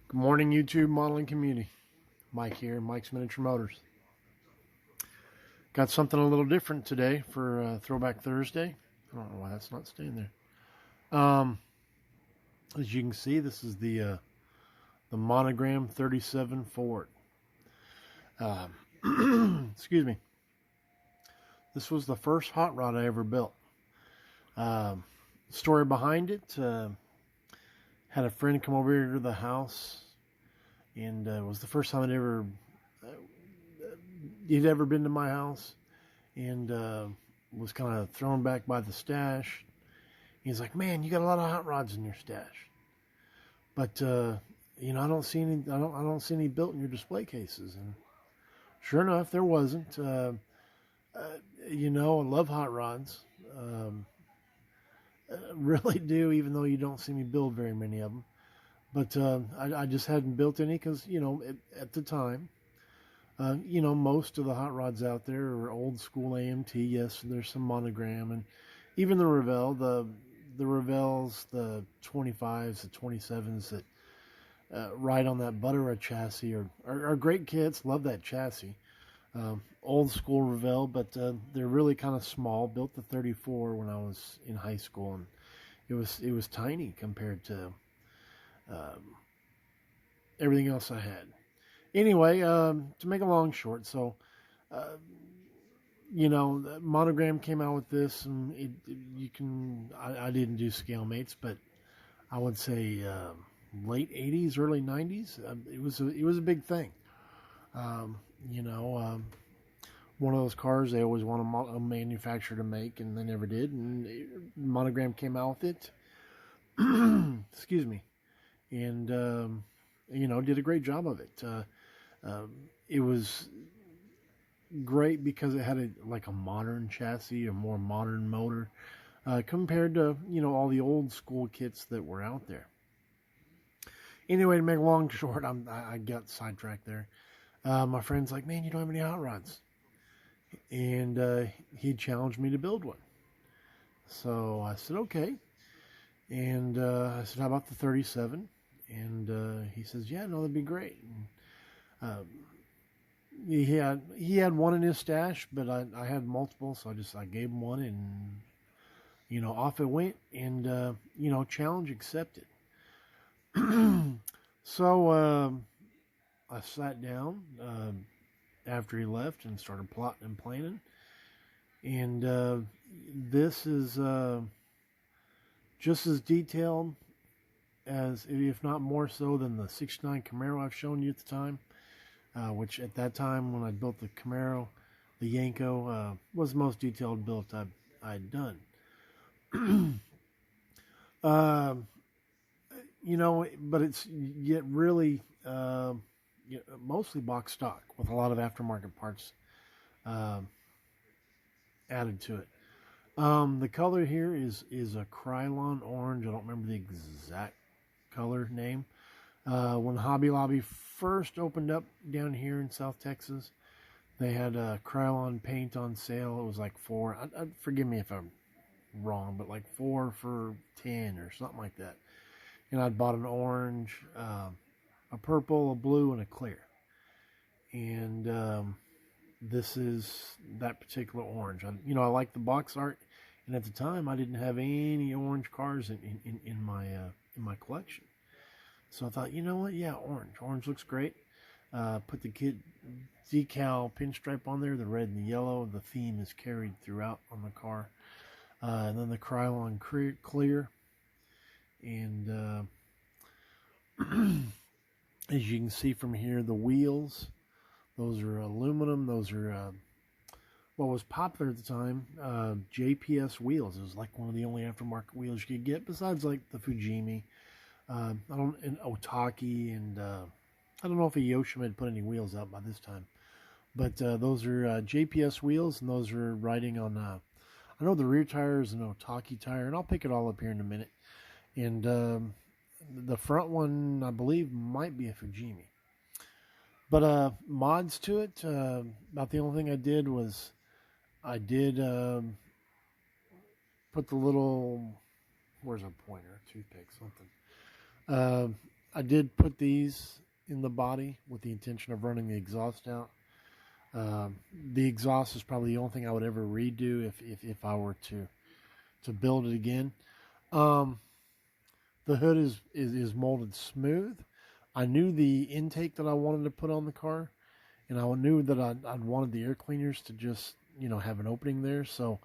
Good morning, YouTube modeling community. Mike here, Mike's Miniature Motors. Got something a little different today for Throwback Thursday. I don't know why that's not staying there. As you can see, this is the Monogram 37 Ford. Excuse me. This was the first hot rod I ever built. Story behind it, had a friend come over here to the house, and it was the first time he'd ever been to my house, and was kind of thrown back by the stash. He's like, "Man, you got a lot of hot rods in your stash, but I don't see any. I don't see any built in your display cases." And sure enough, there wasn't. I love hot rods. Really do, even though you don't see me build very many of them. But I just hadn't built any because, at the time, most of the hot rods out there are old school AMT. Yes, there's some Monogram, and even the Revell, the Revels, the 25s, the 27s that ride on that Butter chassis are great kits. Love that chassis. Old school Revell, but they're really kind of small. Built the 34 when I was in high school, and it was tiny compared to everything else I had. Anyway, to make a long short, so the Monogram came out with this, and I didn't do scale mates, but I would say late 80s, early 90s. It was a big thing. One of those cars they always want a manufacturer to make, and they never did. And Monogram came out with it. Excuse me, and did a great job of it. It was great because it had a modern chassis, a more modern motor, compared to all the old school kits that were out there. Anyway, to make a long short, I got sidetracked there. My friend's like, "Man, you don't have any hot rods," and he challenged me to build one. So I said, "Okay," and I said, "How about the 37?" And he says, "Yeah, no, that'd be great." And, he had one in his stash, but I had multiple, so I gave him one, and off it went, and challenge accepted. So I sat down after he left and started plotting and planning, and this is just as detailed as, if not more so, than the '69 Camaro I've shown you at the time, which at that time when I built the Camaro, the Yanko, was the most detailed build I'd done. But it's yet really mostly box stock with a lot of aftermarket parts added to it. The color here is a Krylon orange. I don't remember the exact color name. When Hobby Lobby first opened up down here in South Texas, they had Krylon paint on sale. It was like forgive me if I'm wrong, but like 4 for $10 or something like that. And I'd bought an orange, a purple, a blue, and a clear. And this is that particular orange. I like the box art, and at the time I didn't have any orange cars in my collection. So I thought, you know what? Yeah, orange. Orange looks great. Put the kit decal pinstripe on there, the red and the yellow. The theme is carried throughout on the car. And then the Krylon clear. And as you can see from here, the wheels, those are aluminum. Those are what was popular at the time, JPS wheels. It was like one of the only aftermarket wheels you could get, besides like the Fujimi, and Otaki, and I don't know if a Yoshima had put any wheels out by this time, but those are JPS wheels, and those are riding on. I know the rear tire is an Otaki tire, and I'll pick it all up here in a minute. And the front one, I believe, might be a Fujimi. But mods to it, about the only thing I did was I did put the little, where's a pointer, toothpick, something. I did put these in the body with the intention of running the exhaust out. The exhaust is probably the only thing I would ever redo if I were to build it again. The hood is molded smooth. I knew the intake that I wanted to put on the car, and I knew that I'd wanted the air cleaners to just, have an opening there. So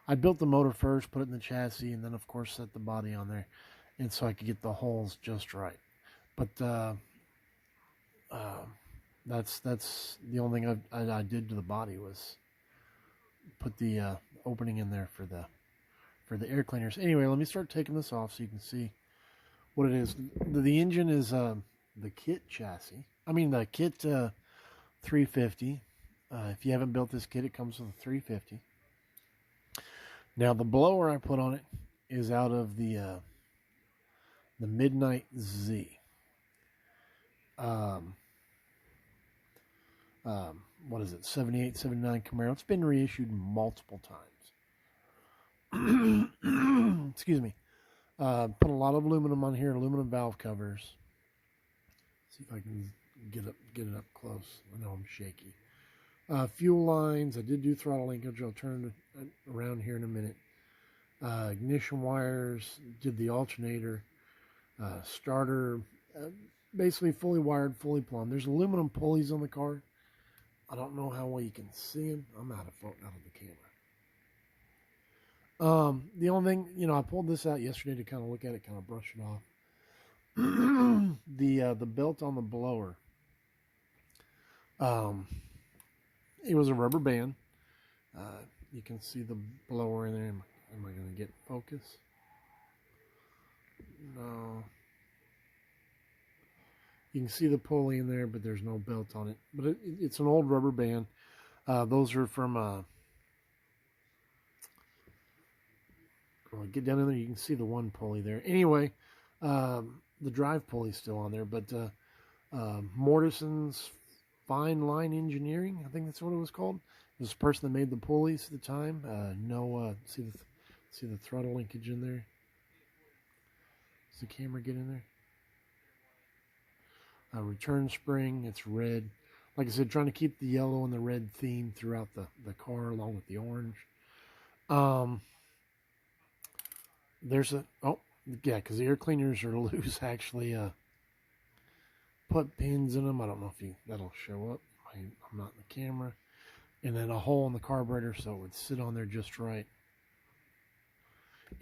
I built the motor first, put it in the chassis, and then of course set the body on there, and so I could get the holes just right. But that's the only thing I did to the body was put the opening in there for the air cleaners. Anyway, let me start taking this off so you can see what it is. The engine is the kit chassis. I mean the kit 350. If you haven't built this kit, it comes with a 350. Now the blower I put on it is out of the Midnight Z. What is it? 78, 79 Camaro. It's been reissued multiple times. Excuse me. Put a lot of aluminum on here, aluminum valve covers. See if I can get it up close. I know I'm shaky. Fuel lines. I did do throttle linkage. I'll turn it around here in a minute. Ignition wires. Did the alternator. Starter. Basically fully wired, fully plumbed. There's aluminum pulleys on the car. I don't know how well you can see them. I'm out of the camera. The only thing, I pulled this out yesterday to kind of look at it, kind of brush it off. The belt on the blower. It was a rubber band. You can see the blower in there. Am I going to get focus? No. You can see the pulley in there, but there's no belt on it. But it's an old rubber band. Those are from... get down in there, you can see the one pulley there. Anyway, the drive pulley's still on there, but Mortison's Fine Line Engineering, I think that's what it was called. It was the person that made the pulleys at the time. See the throttle linkage in there? Does the camera get in there? Return spring, it's red. Like I said, trying to keep the yellow and the red theme throughout the car along with the orange. There's because the air cleaners are loose. Actually, put pins in them. I don't know if that'll show up. I'm not in the camera. And then a hole in the carburetor so it would sit on there just right.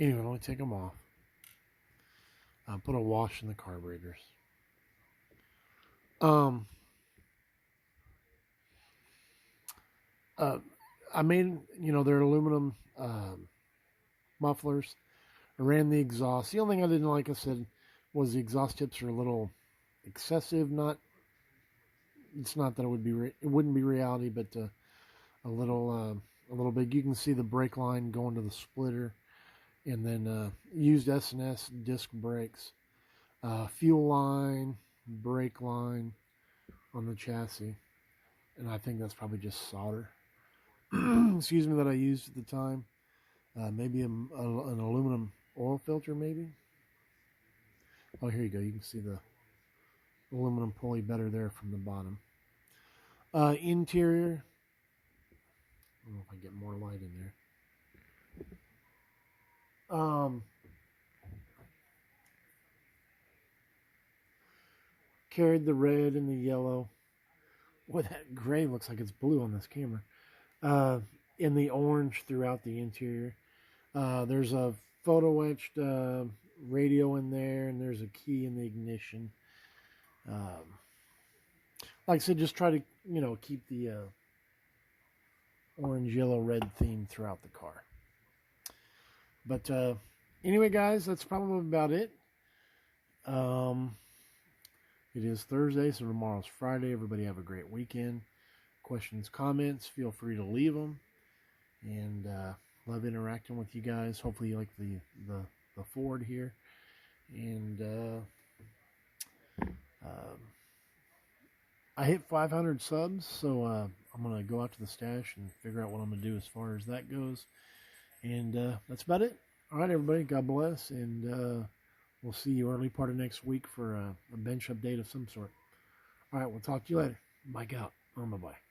Anyway, let me take them off. Put a wash in the carburetors. I made, they're aluminum mufflers. I ran the exhaust. The only thing I didn't like, I said, was the exhaust tips are a little excessive. It's not that it wouldn't be reality, but a little big. You can see the brake line going to the splitter, and then used S&S disc brakes, fuel line, brake line on the chassis, and I think that's probably just solder. Excuse me, that I used at the time. Maybe an aluminum oil filter, maybe. Oh, here you go. You can see the aluminum pulley better there from the bottom. Interior. I don't know if I get more light in there. Carried the red and the yellow. Boy, that gray looks like it's blue on this camera. And the orange throughout the interior. There's a photo etched radio in there, and there's a key in the ignition. Like I said, just try to keep the orange, yellow, red theme throughout the car. But anyway, guys, that's probably about it. It is Thursday, so tomorrow's Friday. Everybody have a great weekend. Questions, comments, feel free to leave them. And love interacting with you guys. Hopefully you like the Ford here. And I hit 500 subs, so I'm going to go out to the stash and figure out what I'm going to do as far as that goes. And that's about it. All right, everybody. God bless. And we'll see you early part of next week for a bench update of some sort. All right, we'll talk to you later. Mike out. Bye-bye.